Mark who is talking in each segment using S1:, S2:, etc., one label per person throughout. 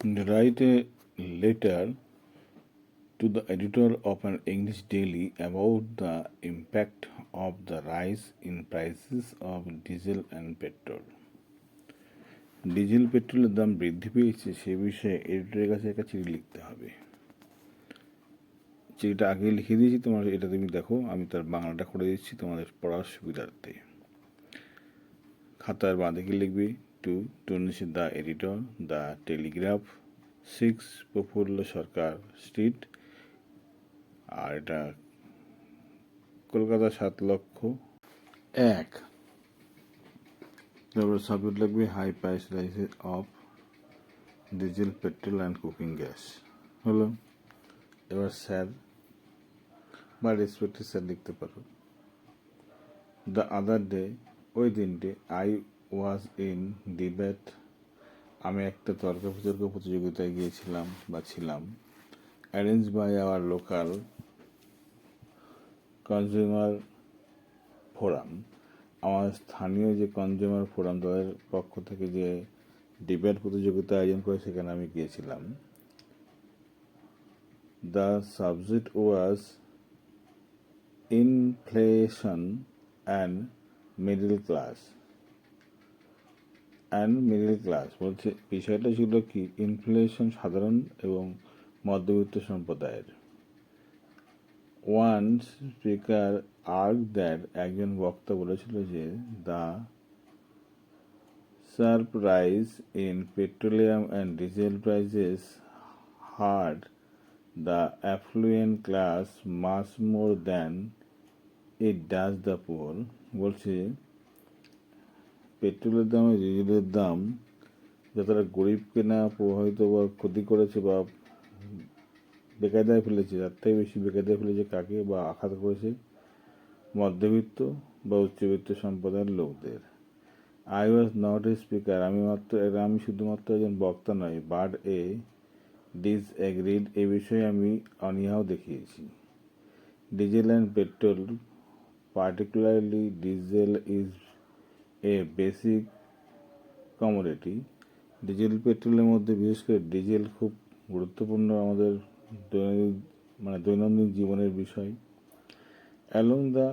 S1: Write a letter to the editor of an English daily about the impact of the rise in prices of diesel and petrol. Diesel পেট্রোলের দাম বৃদ্ধি পেয়েছে সে বিষয়ে এডিটরের কাছে একটা চিঠি লিখতে হবে। চিঠিটা আগে লিখে দিয়েছি, তোমার এটা তুমি দেখো, আমি তার বাংলাটা করে দিচ্ছি তোমাদের পড়ার সুবিধার্থে। খাতার বাঁদিকে লিখবি to the editor, the Telegraph, 6 Prafulla Sarkar street, আর এটা কলকাতা 7,00,000। তারপরে সাবজেক্ট লিখবি high price rises of diesel, petrol and cooking gas. হলো। এবার স্যার বা রেসপেক্টেড স্যার লিখতে পারো। দ্য আদার ডে, ওই দিনটি, আই ওয়াজ ইন ডিবেট, আমি একটা তর্ক বিতর্ক প্রতিযোগিতায় গিয়েছিলাম বা ছিলাম, arrange by our local consumer forum, আমার স্থানীয় যে কনজিউমার ফোরাম তাদের পক্ষ থেকে যে ডিবেট প্রতিযোগিতা আয়োজন করে সেখানে আমি গিয়েছিলাম। The subject was inflation and middle class বলছে বিষয়টা ছিল কি, ইনফ্লেশন সাধারণ এবং মধ্যবিত্ত সম্প্রদায়ের। ওয়ান স্পিকার আর্গ দ্যাট, একজন বক্তা বলেছিল যে the sharp rise in petroleum and diesel prices hurt the affluent class much more than it does the poor। বলছে পেট্রোলের দাম এবং ডিজেলের দাম যতটা গরিবকে না প্রভাবিত বা ক্ষতি করেছে বা বেকায়দায় ফেলেছে, তার থেকে বেশি বেকায়দায় ফেলেছে কাকে বা আঘাত করেছে মধ্যবিত্ত বা উচ্চবিত্ত সম্প্রদায়ের লোকদের। I was not a speaker, আমি শুধুমাত্র একজন বক্তা নয়, বাট এ ডিসএগ্রিড, এ বিষয়ে আমি অনীহাও দেখিয়েছি। Diesel and petrol, particularly diesel, is a basic commodity. Diesel পেট্রোলের মধ্যে বিশেষ করে ডিজেল খুব গুরুত্বপূর্ণ আমাদের দৈনন্দিন জীবনের বিষয়। Along the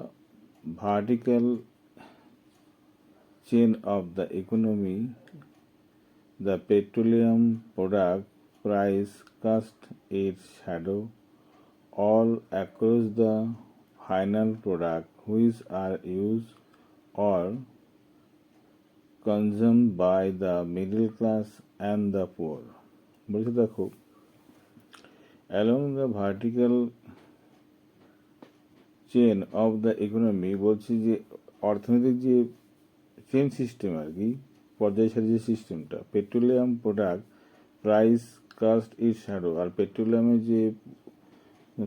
S1: vertical chain of the economy, the petroleum product price cast its shadow all across the final product which are used or consumed by the middle class and the poor। বলছে দেখো, along the vertical chain of the economy, বলছি যে অর্থনৈতিক যে chain system আর কি, পর্যায় সারি যে সিস্টেমটা, পেট্রোলিয়াম প্রোডাক্ট প্রাইস কাস্ট ইট শ্যাডো, আর পেট্রোলিয়ামের যে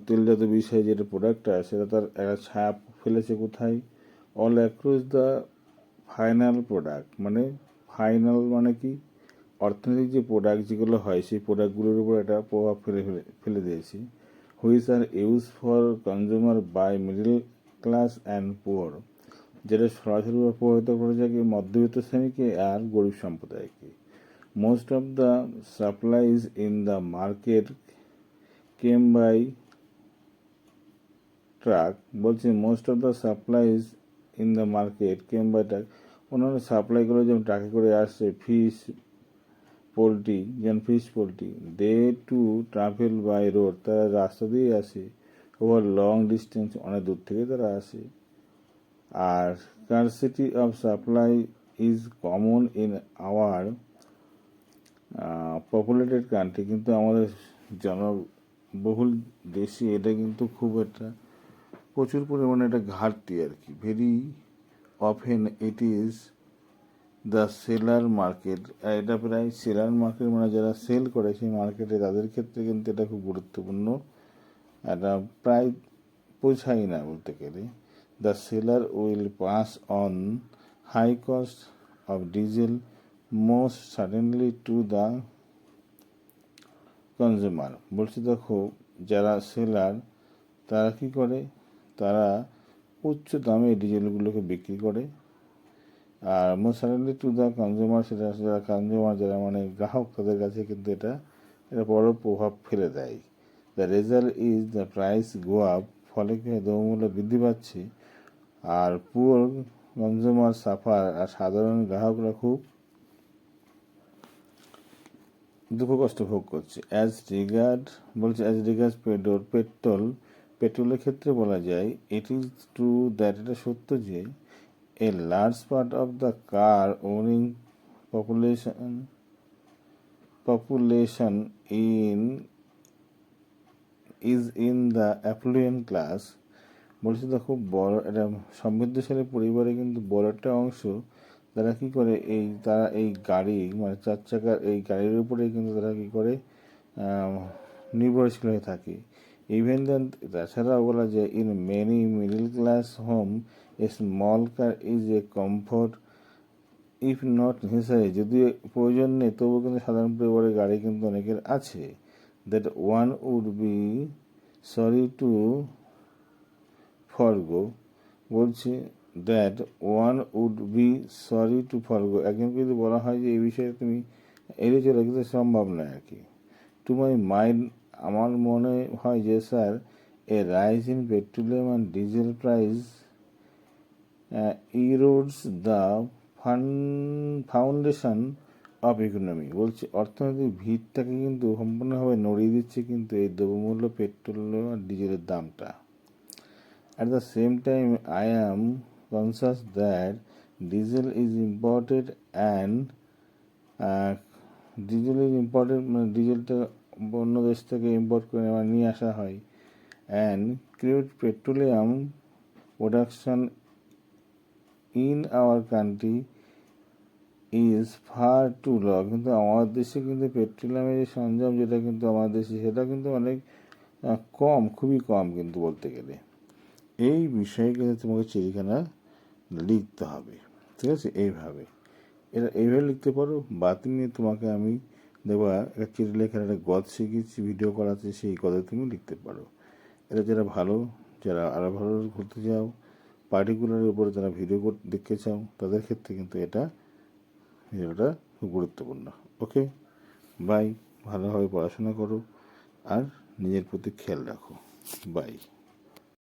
S1: তেলজাত বিষয় যেটা প্রোডাক্টটা সেটা তার একটা ছাপ ফেলেছে কোথায়, all across the final product, মানে ফাইনাল মানে কি, অর্থনৈতিক যে প্রোডাক্ট যেগুলো হয় সেই প্রোডাক্টগুলোর উপর একটা প্রভাব ফেলে দিয়েছে। Which are use for consumer by middle class and poor, যেটা সরাসরি প্রভাবিত করেছে মধ্যবিত্ত শ্রেণীকে আর গরিব সম্প্রদায়কে। Most of the supplies in the market came by truck, বলছে most of the supplies in the market came by truck, অন্যান্য সাপ্লাইগুলো যেমন ট্রাকে করে আসছে, fish poultry, they to travel by road, তারা রাস্তা দিয়ে আসে, ওভার লং ডিস্টেন্স, অনেক দূর থেকে তারা আসে। আর scarcity of supply is common in our populated country, কিন্তু আমাদের জনবহুল দেশে এটা কিন্তু খুব একটা প্রচুর পরিমাণে একটা ঘাটতি আর কি। Very often it is the seller market, এটা প্রায় সেলার মার্কেট মানে যারা সেল করে সেই মার্কেটে তাদের ক্ষেত্রে কিন্তু এটা খুব গুরুত্বপূর্ণ, এটা প্রায় পৌঁছায় না বলতে গেলে। The seller will pass on high cost of diesel most certainly to the consumer। বলছি দেখো, যারা সেলার তারা কি করে, তারা উচ্চ দামে ডিজেলগুলোকে বিক্রি করে আর most suddenly to the consumer, সেটা যারা কনজিউমার, যারা মানে গ্রাহক, তাদের কাছে কিন্তু এটা বড় প্রভাব ফেলে দেয়। The result is the price go up, ফলে কি দ্রব্যমূল্য বৃদ্ধি পাচ্ছে, আর পুয়ার কনজিউমার সাফার, আর সাধারণ গ্রাহকরা খুব দুঃখ কষ্ট ভোগ করছে। অ্যাজ রিগার্ডস পেট্রোলের ক্ষেত্রে বলা যায়, ইট ইজ ট্রু দ্যাট, এটা সত্য যে a large part of the car owning population is in the effluent class. বলছে তো খুব বড় একটা সমৃদ্ধশালী পরিবারে কিন্তু বড় একটা অংশ তারা কী করে, তারা এই গাড়ি মানে 4 চাকার এই গাড়ির উপরে কিন্তু তারা কী করে নির্ভরশীল হয়ে থাকে। ইভেন দেন, তাছাড়াও বলা যায়, in many middle class home a small car is a comfort if not necessary, যদি প্রয়োজন নেই তবুও কিন্তু সাধারণ পরিবারের গাড়ি কিন্তু অনেকের আছে। That one would be sorry to forgo, বলছে that one would be sorry to forgo, একজনকে যদি বলা হয় যে এই বিষয়ে তুমি এড়িয়ে চলে, কিন্তু সম্ভব নয় আর কি। টু মাই মাইন্ড, আমার মনে হয় যে sir, A rise in petroleum and diesel price ইরোডস the foundation of economy, বলছে অর্থনৈতিক ভিতটাকে কিন্তু সম্পূর্ণভাবে নড়িয়ে দিচ্ছে কিন্তু এই দ্রব্যমূল্য, পেট্রোল আর ডিজেলের দামটা। At the same time, I am conscious that diesel is imported and মানে ডিজেলটা অন্য দেশ থেকে ইম্পোর্ট করে নিয়ে আসা হয়, and crude petroleum production in our country is far too low, কিন্তু আমাদের দেশে কিন্তু পেট্রোলিয়ামের যে সরঞ্জাম যেটা কিন্তু আমাদের দেশে, সেটা কিন্তু অনেক কম, খুবই কম কিন্তু বলতে গেলে। এই বিষয়ে কিন্তু তোমাকে চিঠিখানা লিখতে হবে, ঠিক আছে? এইভাবে লিখতে পারো, বা তুমি তোমাকে আমি দেবা একটা চিঠি লেখার একটা গদ শিখেছি, ভিডিও করাতে, সেই গদে তুমি লিখতে পারো। এটা যারা ভালো, যারা আরও ভালো করতে চাও, পার্টিকুলারের উপরে যারা ভিডিও দেখতে চাও, তাদের ক্ষেত্রে কিন্তু ভিডিওটা খুব গুরুত্বপূর্ণ। ওকে, বাই। ভালোভাবে পড়াশোনা করো আর নিজের প্রতি খেয়াল রাখো। বাই।